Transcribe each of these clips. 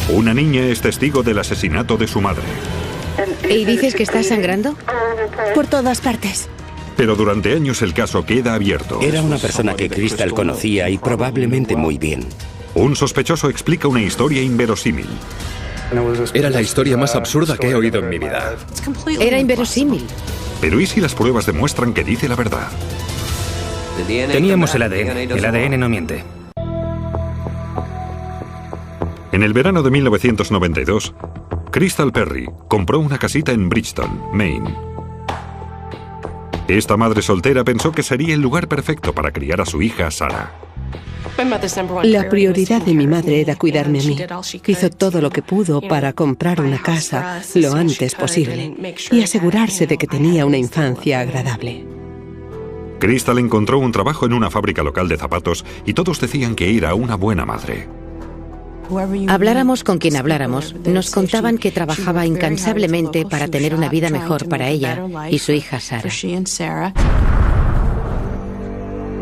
Una niña es testigo del asesinato de su madre. ¿Y dices que estás sangrando? Por todas partes. Pero durante años el caso queda abierto. Era una persona que Crystal conocía y probablemente muy bien. Un sospechoso explica una historia inverosímil. Era la historia más absurda que he oído en mi vida. Era inverosímil. Pero ¿y si las pruebas demuestran que dice la verdad? Teníamos el ADN. El ADN no miente. En el verano de 1992, Crystal Perry compró una casita en Bridgeton, Maine. Esta madre soltera pensó que sería el lugar perfecto para criar a su hija Sarah. La prioridad de mi madre era cuidarme a mí. Hizo todo lo que pudo para comprar una casa lo antes posible y asegurarse de que tenía una infancia agradable. Crystal encontró un trabajo en una fábrica local de zapatos y todos decían que era una buena madre. Habláramos con quien habláramos, nos contaban que trabajaba incansablemente para tener una vida mejor para ella y su hija Sarah.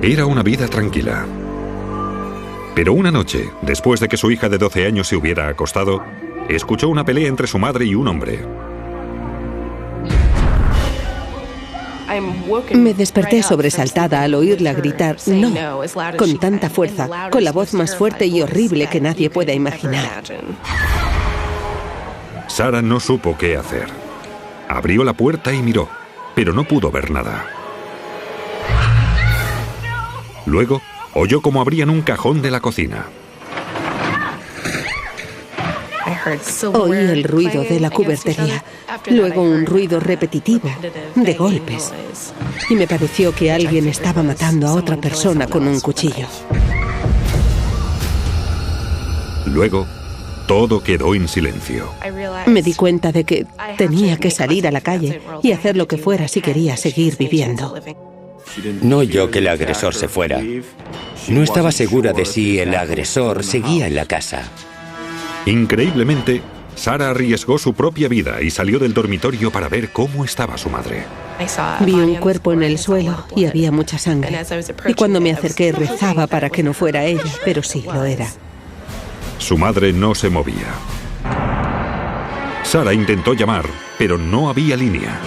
Era una vida tranquila. Pero una noche, después de que su hija de 12 años se hubiera acostado, escuchó una pelea entre su madre y un hombre. Me desperté sobresaltada al oírla gritar «no», con tanta fuerza, con la voz más fuerte y horrible que nadie pueda imaginar. Sarah no supo qué hacer. Abrió la puerta y miró, pero no pudo ver nada. Luego, oyó cómo abrían un cajón de la cocina. Oí el ruido de la cubertería, luego un ruido repetitivo, de golpes, y me pareció que alguien estaba matando a otra persona con un cuchillo. Luego, todo quedó en silencio. Me di cuenta de que tenía que salir a la calle y hacer lo que fuera si quería seguir viviendo. No oyó que el agresor se fuera. No estaba segura de si el agresor seguía en la casa. Increíblemente, Sarah arriesgó su propia vida y salió del dormitorio para ver cómo estaba su madre. Vi un cuerpo en el suelo y había mucha sangre. Y cuando me acerqué rezaba para que no fuera ella, pero sí lo era. Su madre no se movía. Sarah intentó llamar, pero no había línea.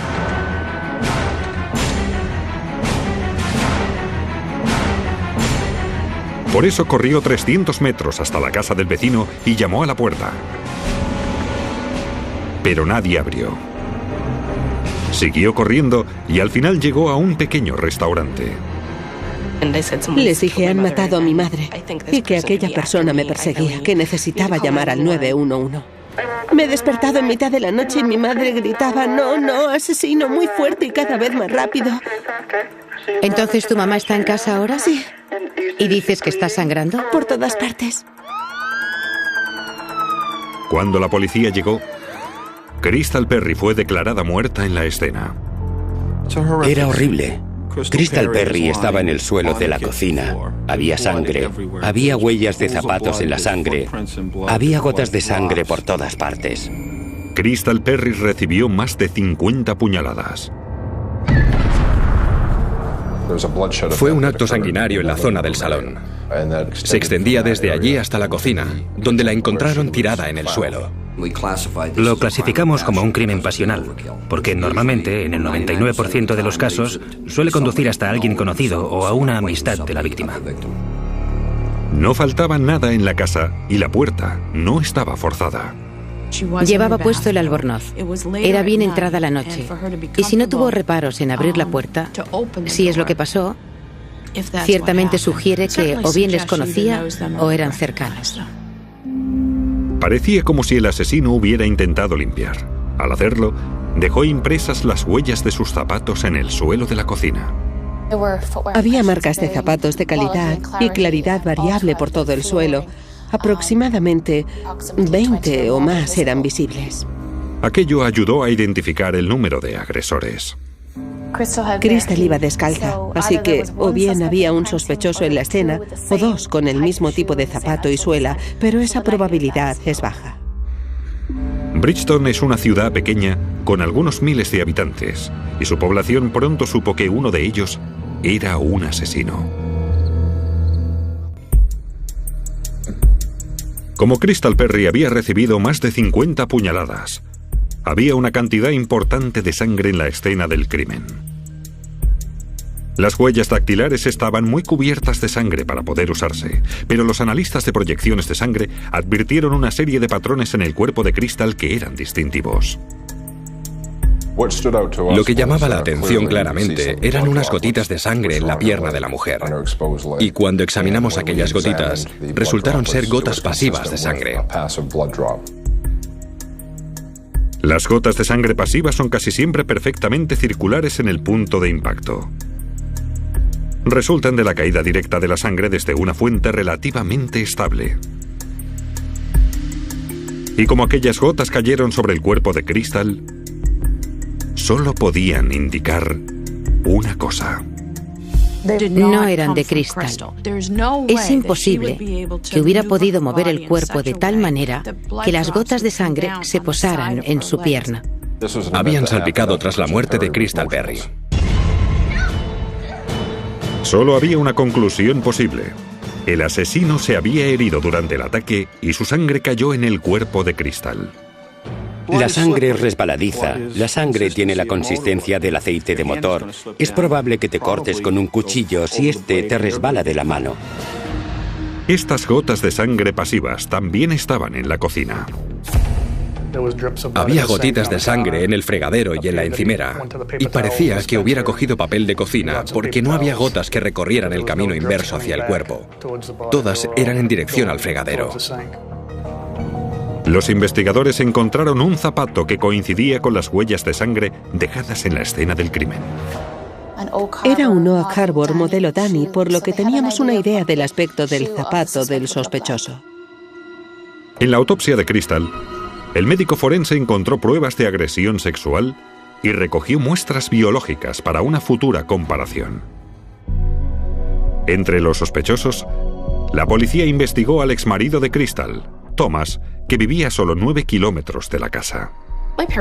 Por eso corrió 300 metros hasta la casa del vecino y llamó a la puerta. Pero nadie abrió. Siguió corriendo y al final llegó a un pequeño restaurante. Les dije, han matado a mi madre y que aquella persona me perseguía, que necesitaba llamar al 911. Me he despertado en mitad de la noche y mi madre gritaba, no, no, asesino, muy fuerte y cada vez más rápido. ¿Entonces tu mamá está en casa ahora? Sí. ¿Y dices que está sangrando? Por todas partes. Cuando la policía llegó, Crystal Perry fue declarada muerta en la escena. Era horrible. Crystal Perry estaba en el suelo de la cocina. Había sangre. Había huellas de zapatos en la sangre. Había gotas de sangre por todas partes. Crystal Perry recibió más de 50 puñaladas. Fue un acto sanguinario en la zona del salón. Se extendía desde allí hasta la cocina, donde la encontraron tirada en el suelo. Lo clasificamos como un crimen pasional, porque normalmente, en el 99% de los casos, suele conducir hasta a alguien conocido o a una amistad de la víctima. No faltaba nada en la casa y la puerta no estaba forzada. Llevaba puesto el albornoz. Era bien entrada la noche. Y si no tuvo reparos en abrir la puerta, si es lo que pasó, ciertamente sugiere que o bien les conocía o eran cercanos. Parecía como si el asesino hubiera intentado limpiar. Al hacerlo, dejó impresas las huellas de sus zapatos en el suelo de la cocina. Había marcas de zapatos de calidad y claridad variable por todo el suelo. Aproximadamente 20 o más eran visibles. Aquello ayudó a identificar el número de agresores. Crystal iba descalza, así que o bien había un sospechoso en la escena o dos con el mismo tipo de zapato y suela, pero esa probabilidad es baja. Bridgeton es una ciudad pequeña con algunos miles de habitantes, y su población pronto supo que uno de ellos era un asesino. Como Crystal Perry había recibido más de 50 puñaladas, había una cantidad importante de sangre en la escena del crimen. Las huellas dactilares estaban muy cubiertas de sangre para poder usarse, pero los analistas de proyecciones de sangre advirtieron una serie de patrones en el cuerpo de Crystal que eran distintivos. Lo que llamaba la atención claramente eran unas gotitas de sangre en la pierna de la mujer. Y cuando examinamos aquellas gotitas, resultaron ser gotas pasivas de sangre. Las gotas de sangre pasivas son casi siempre perfectamente circulares en el punto de impacto. Resultan de la caída directa de la sangre desde una fuente relativamente estable. Y como aquellas gotas cayeron sobre el cuerpo de Crystal, solo podían indicar una cosa. No eran de cristal. Es imposible que hubiera podido mover el cuerpo de tal manera que las gotas de sangre se posaran en su pierna. Habían salpicado tras la muerte de Crystal Perry. Solo había una conclusión posible. El asesino se había herido durante el ataque y su sangre cayó en el cuerpo de Crystal. La sangre es resbaladiza. La sangre tiene la consistencia del aceite de motor. Es probable que te cortes con un cuchillo si este te resbala de la mano. Estas gotas de sangre pasivas también estaban en la cocina. Había gotitas de sangre en el fregadero y en la encimera, y parecía que hubiera cogido papel de cocina porque no había gotas que recorrieran el camino inverso hacia el cuerpo. Todas eran en dirección al fregadero. Los investigadores encontraron un zapato que coincidía con las huellas de sangre dejadas en la escena del crimen. Era un Oak Harbor modelo Danny, por lo que teníamos una idea del aspecto del zapato del sospechoso. En la autopsia de Crystal, el médico forense encontró pruebas de agresión sexual y recogió muestras biológicas para una futura comparación. Entre los sospechosos, la policía investigó al exmarido de Crystal, Thomas, que vivía a solo 9 kilómetros de la casa.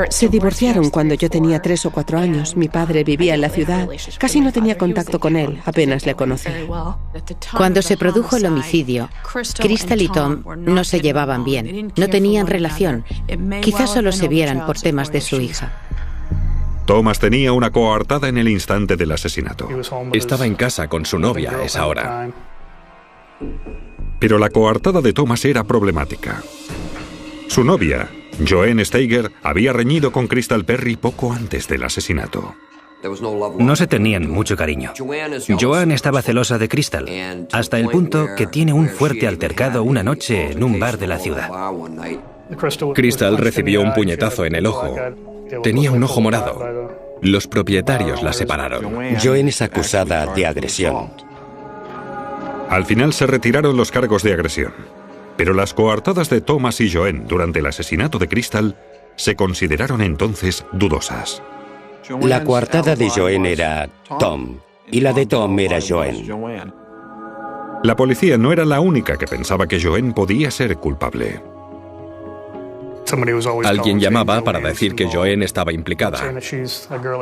Se divorciaron cuando yo tenía 3 o 4 años. Mi padre vivía en la ciudad. Casi no tenía contacto con él, apenas le conocí. Cuando se produjo el homicidio, Crystal y Tom no se llevaban bien, no tenían relación. Quizás solo se vieran por temas de su hija. Thomas tenía una coartada en el instante del asesinato. Estaba en casa con su novia a esa hora. Pero la coartada de Thomas era problemática. Su novia, Joanne Steiger, había reñido con Crystal Perry poco antes del asesinato. No se tenían mucho cariño. Joanne estaba celosa de Crystal, hasta el punto que tiene un fuerte altercado una noche en un bar de la ciudad. Crystal recibió un puñetazo en el ojo. Tenía un ojo morado. Los propietarios la separaron. Joanne es acusada de agresión. Al final se retiraron los cargos de agresión, pero las coartadas de Thomas y Joanne durante el asesinato de Crystal se consideraron entonces dudosas. La coartada de Joanne era Tom y la de Tom era Joanne. La policía no era la única que pensaba que Joanne podía ser culpable. Alguien llamaba para decir que Joanne estaba implicada.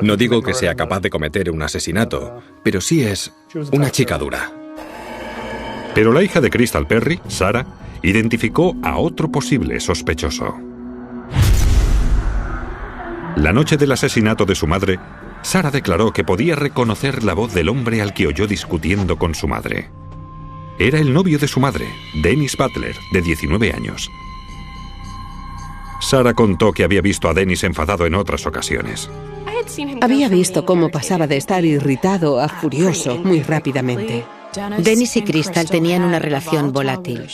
No digo que sea capaz de cometer un asesinato, pero sí es una chica dura. Pero la hija de Crystal Perry, Sarah, identificó a otro posible sospechoso. La noche del asesinato de su madre, Sarah declaró que podía reconocer la voz del hombre al que oyó discutiendo con su madre. Era el novio de su madre, Dennis Butler, de 19 años. Sarah contó que había visto a Dennis enfadado en otras ocasiones. Había visto cómo pasaba de estar irritado a furioso muy rápidamente. Dennis y Crystal tenían una relación volátil.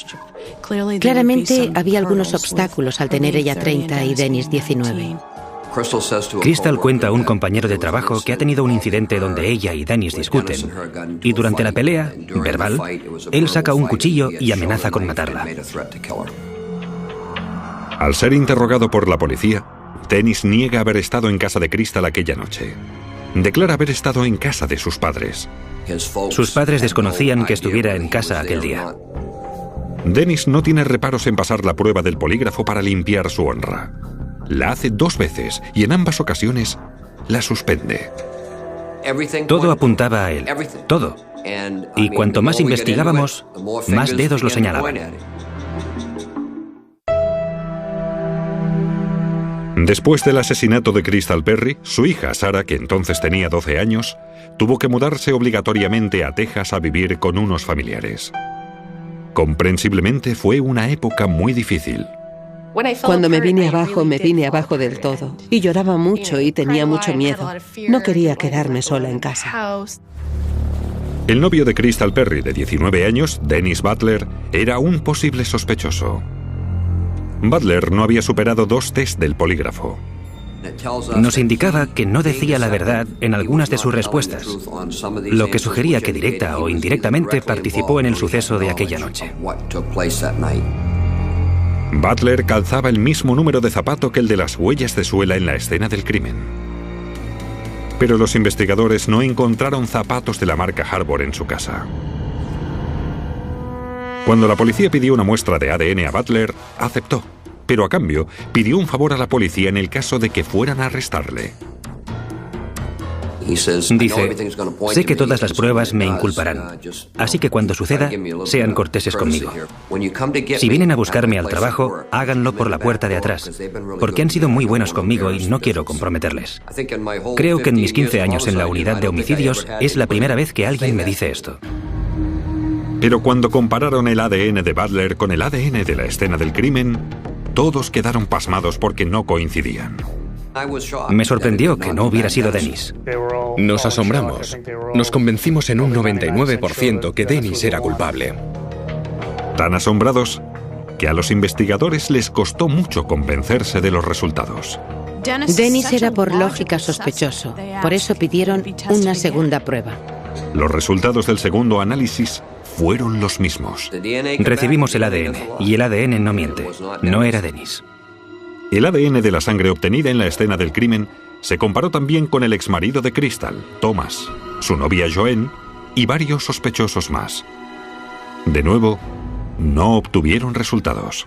Claramente había algunos obstáculos al tener ella 30 y Dennis 19. Crystal cuenta a un compañero de trabajo que ha tenido un incidente donde ella y Dennis discuten, y durante la pelea, verbal, él saca un cuchillo y amenaza con matarla. Al ser interrogado por la policía, Dennis niega haber estado en casa de Crystal aquella noche. Declara haber estado en casa de sus padres. Sus padres desconocían que estuviera en casa aquel día. Dennis no tiene reparos en pasar la prueba del polígrafo para limpiar su honra. La hace 2 veces y en ambas ocasiones la suspende. Todo apuntaba a él, todo. Y cuanto más investigábamos, más dedos lo señalaban. Después del asesinato de Crystal Perry, su hija Sarah, que entonces tenía 12 años, tuvo que mudarse obligatoriamente a Texas a vivir con unos familiares. Comprensiblemente fue una época muy difícil. Cuando me vine abajo del todo. Y lloraba mucho y tenía mucho miedo. No quería quedarme sola en casa. El novio de Crystal Perry, de 19 años, Dennis Butler, era un posible sospechoso. Butler no había superado 2 tests del polígrafo. Nos indicaba que no decía la verdad en algunas de sus respuestas, lo que sugería que directa o indirectamente participó en el suceso de aquella noche. Butler calzaba el mismo número de zapato que el de las huellas de suela en la escena del crimen. Pero los investigadores no encontraron zapatos de la marca Harbor en su casa. Cuando la policía pidió una muestra de ADN a Butler, aceptó, pero a cambio pidió un favor a la policía en el caso de que fueran a arrestarle. Dice, sé que todas las pruebas me inculparán, así que cuando suceda, sean corteses conmigo. Si vienen a buscarme al trabajo, háganlo por la puerta de atrás, porque han sido muy buenos conmigo y no quiero comprometerles. Creo que en mis 15 años en la unidad de homicidios es la primera vez que alguien me dice esto. Pero cuando compararon el ADN de Butler con el ADN de la escena del crimen, todos quedaron pasmados porque no coincidían. Me sorprendió que no hubiera sido Dennis. Nos asombramos. Nos convencimos en un 99% que Dennis era culpable. Tan asombrados que a los investigadores les costó mucho convencerse de los resultados. Dennis era por lógica sospechoso, por eso pidieron una segunda prueba. Los resultados del segundo análisis fueron los mismos. Recibimos el ADN, y el ADN no miente. No era Dennis. El ADN de la sangre obtenida en la escena del crimen se comparó también con el exmarido de Crystal, Thomas, su novia Joanne y varios sospechosos más. De nuevo, no obtuvieron resultados.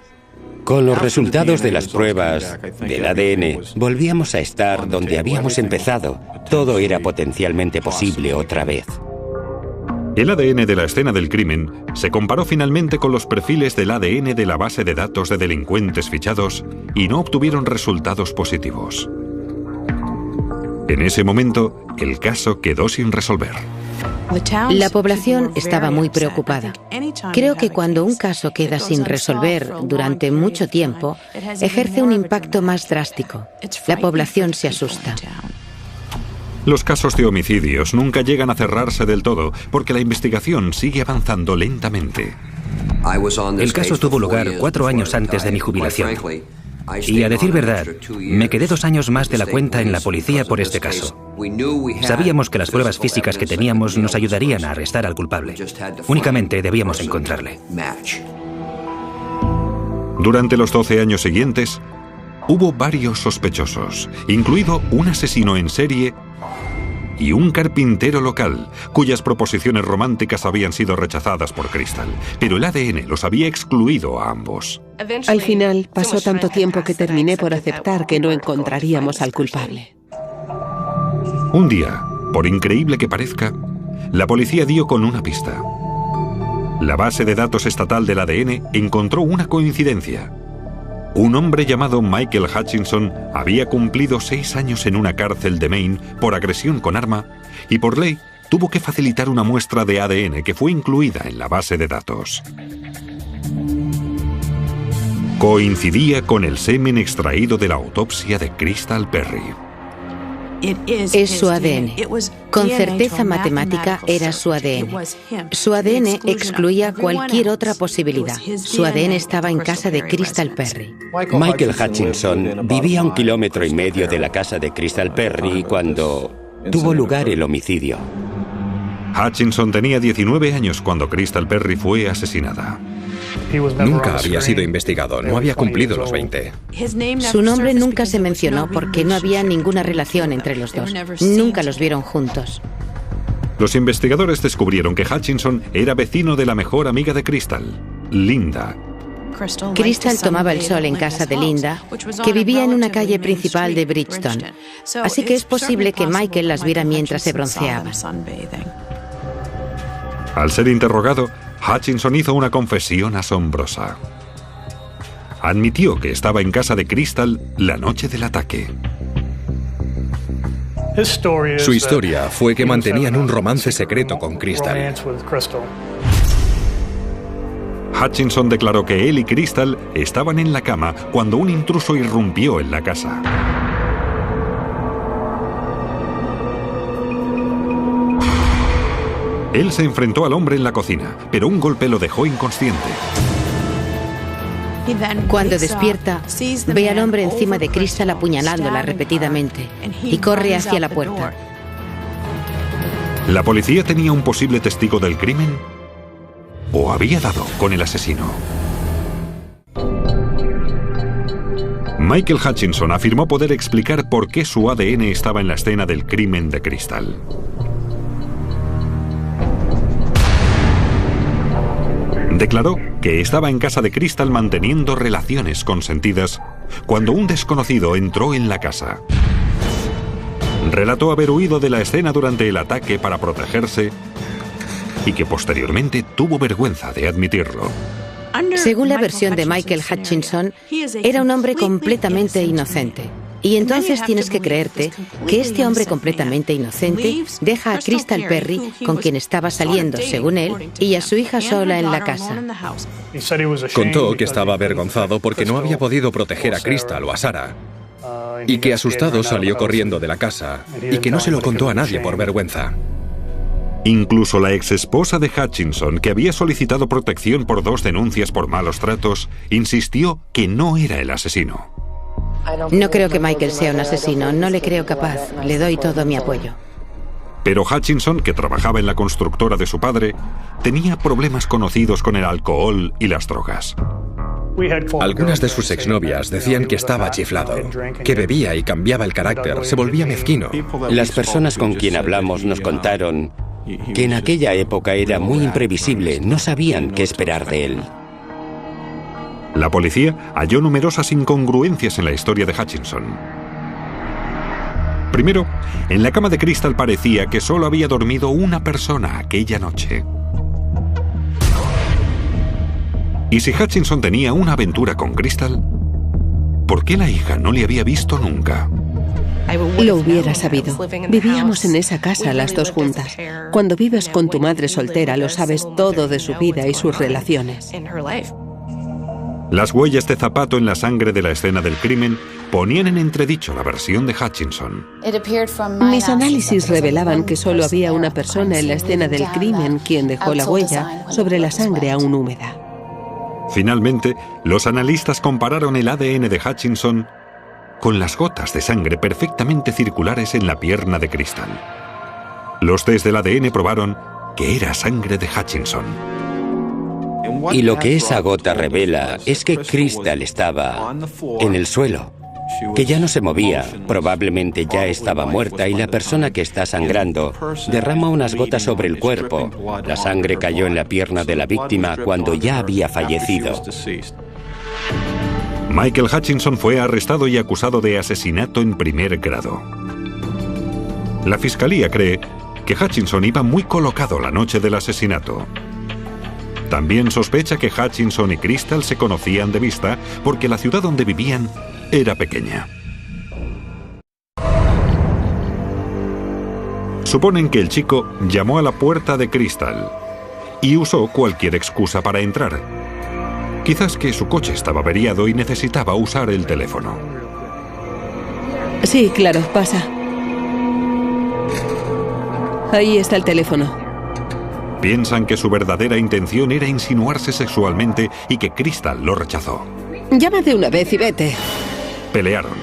Con los resultados de las pruebas del ADN, volvíamos a estar donde habíamos empezado. Todo era potencialmente posible otra vez. El ADN de la escena del crimen se comparó finalmente con los perfiles del ADN de la base de datos de delincuentes fichados y no obtuvieron resultados positivos. En ese momento, el caso quedó sin resolver. La población estaba muy preocupada. Creo que cuando un caso queda sin resolver durante mucho tiempo, ejerce un impacto más drástico. La población se asusta. Los casos de homicidios nunca llegan a cerrarse del todo porque la investigación sigue avanzando lentamente. El caso tuvo lugar 4 años antes de mi jubilación. Y a decir verdad, me quedé 2 años más de la cuenta en la policía por este caso. Sabíamos que las pruebas físicas que teníamos nos ayudarían a arrestar al culpable. Únicamente debíamos encontrarle. Durante los 12 años siguientes, hubo varios sospechosos, incluido un asesino en serie y un carpintero local, cuyas proposiciones románticas habían sido rechazadas por Crystal, pero el ADN los había excluido a ambos. Al final, pasó tanto tiempo que terminé por aceptar que no encontraríamos al culpable. Un día, por increíble que parezca, la policía dio con una pista. La base de datos estatal del ADN encontró una coincidencia. Un hombre llamado Michael Hutchinson había cumplido 6 años en una cárcel de Maine por agresión con arma y por ley tuvo que facilitar una muestra de ADN que fue incluida en la base de datos. Coincidía con el semen extraído de la autopsia de Crystal Perry. Es su ADN. Con certeza matemática era su ADN. Su ADN excluía cualquier otra posibilidad. Su ADN estaba en casa de Crystal Perry. Michael Hutchinson vivía a 1,5 kilómetros de la casa de Crystal Perry cuando tuvo lugar el homicidio. Hutchinson tenía 19 años cuando Crystal Perry fue asesinada. Nunca había sido investigado, no había cumplido los 20. Su nombre nunca se mencionó porque no había ninguna relación entre los dos. Nunca los vieron juntos. Los investigadores descubrieron que Hutchinson era vecino de la mejor amiga de Crystal, Linda. Crystal tomaba el sol en casa de Linda, que vivía en una calle principal de Bridgeton. Así que es posible que Michael las viera mientras se bronceaba. Al ser interrogado, Hutchinson hizo una confesión asombrosa. admitió que estaba en casa de Crystal la noche del ataque. Su historia fue que mantenían un romance secreto con Crystal. Hutchinson declaró que él y Crystal estaban en la cama cuando un intruso irrumpió en la casa. Él se enfrentó al hombre en la cocina, pero un golpe lo dejó inconsciente. Cuando despierta, ve al hombre encima de Crystal apuñalándola repetidamente y corre hacia la puerta. ¿La policía tenía un posible testigo del crimen? ¿O había dado con el asesino? Michael Hutchinson afirmó poder explicar por qué su ADN estaba en la escena del crimen de Crystal. Declaró que estaba en casa de Crystal manteniendo relaciones consentidas cuando un desconocido entró en la casa. Relató haber huido de la escena durante el ataque para protegerse y que posteriormente tuvo vergüenza de admitirlo. Según la versión de Michael Hutchinson, era un hombre completamente inocente. Y entonces tienes que creerte que este hombre completamente inocente deja a Crystal Perry, con quien estaba saliendo, según él, y a su hija sola en la casa. Contó que estaba avergonzado porque no había podido proteger a Crystal o a Sarah, y que asustado salió corriendo de la casa y que no se lo contó a nadie por vergüenza. Incluso la exesposa de Hutchinson, que había solicitado protección por 2 denuncias por malos tratos, insistió que no era el asesino. No creo que Michael sea un asesino, no le creo capaz, le doy todo mi apoyo. Pero Hutchinson, que trabajaba en la constructora de su padre, tenía problemas conocidos con el alcohol y las drogas. Algunas de sus exnovias decían que estaba chiflado, que bebía y cambiaba el carácter, se volvía mezquino. Las personas con quien hablamos nos contaron que en aquella época era muy imprevisible, no sabían qué esperar de él. La policía halló numerosas incongruencias en la historia de Hutchinson. Primero, en la cama de Crystal parecía que solo había dormido una persona aquella noche. Y si Hutchinson tenía una aventura con Crystal, ¿por qué la hija no le había visto nunca? Lo hubiera sabido. Vivíamos en esa casa las dos juntas. Cuando vives con tu madre soltera, lo sabes todo de su vida y sus relaciones. Las huellas de zapato en la sangre de la escena del crimen ponían en entredicho la versión de Hutchinson. Mis análisis revelaban que solo había una persona en la escena del crimen quien dejó la huella sobre la sangre aún húmeda. Finalmente, los analistas compararon el ADN de Hutchinson con las gotas de sangre perfectamente circulares en la pierna de Crystal. Los test del ADN probaron que era sangre de Hutchinson. Y lo que esa gota revela es que Crystal estaba en el suelo, que ya no se movía, probablemente ya estaba muerta, y la persona que está sangrando derrama unas gotas sobre el cuerpo. La sangre cayó en la pierna de la víctima cuando ya había fallecido. Michael Hutchinson fue arrestado y acusado de asesinato en primer grado. La fiscalía cree que Hutchinson iba muy colocado la noche del asesinato. También sospecha que Hutchinson y Crystal se conocían de vista porque la ciudad donde vivían era pequeña. Suponen que el chico llamó a la puerta de Crystal y usó cualquier excusa para entrar. Quizás que su coche estaba averiado y necesitaba usar el teléfono. Sí, claro, pasa. Ahí está el teléfono. Piensan que su verdadera intención era insinuarse sexualmente y que Crystal lo rechazó. Llama de una vez y vete. Pelearon.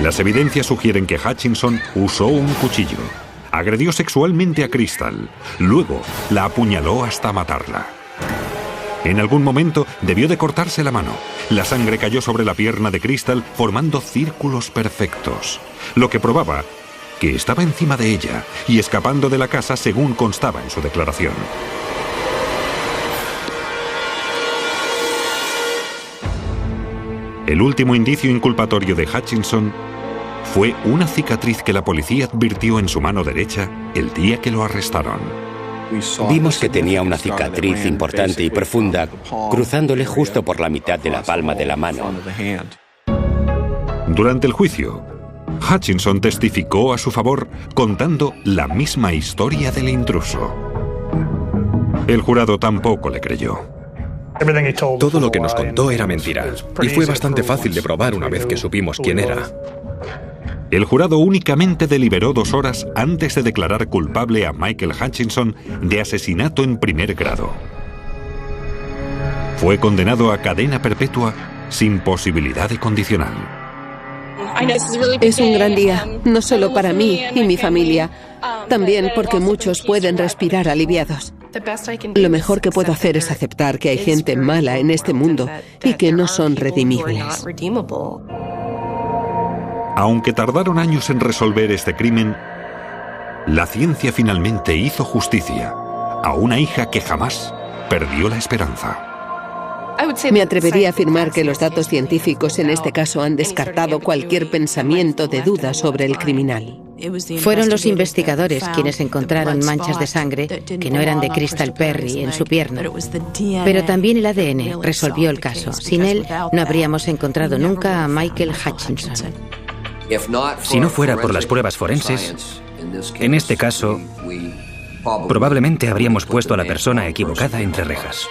Las evidencias sugieren que Hutchinson usó un cuchillo, agredió sexualmente a Crystal, luego la apuñaló hasta matarla. En algún momento debió de cortarse la mano. La sangre cayó sobre la pierna de Crystal formando círculos perfectos, lo que probaba que estaba encima de ella y escapando de la casa según constaba en su declaración. El último indicio inculpatorio de Hutchinson fue una cicatriz que la policía advirtió en su mano derecha el día que lo arrestaron. Vimos que tenía una cicatriz importante y profunda, cruzándole justo por la mitad de la palma de la mano. Durante el juicio, Hutchinson testificó a su favor contando la misma historia del intruso. El jurado tampoco le creyó. Todo lo que nos contó era mentira, y fue bastante fácil de probar una vez que supimos quién era. El jurado únicamente deliberó 2 horas antes de declarar culpable a Michael Hutchinson de asesinato en primer grado. Fue condenado a cadena perpetua sin posibilidad de condicional. Es un gran día, no solo para mí y mi familia, también porque muchos pueden respirar aliviados. Lo mejor que puedo hacer es aceptar que hay gente mala en este mundo y que no son redimibles. Aunque tardaron años en resolver este crimen, la ciencia finalmente hizo justicia a una hija que jamás perdió la esperanza. Me atrevería a afirmar que los datos científicos en este caso han descartado cualquier pensamiento de duda sobre el criminal. Fueron los investigadores quienes encontraron manchas de sangre que no eran de Crystal Perry en su pierna. Pero también el ADN resolvió el caso. Sin él, no habríamos encontrado nunca a Michael Hutchinson. Si no fuera por las pruebas forenses, en este caso, probablemente habríamos puesto a la persona equivocada entre rejas.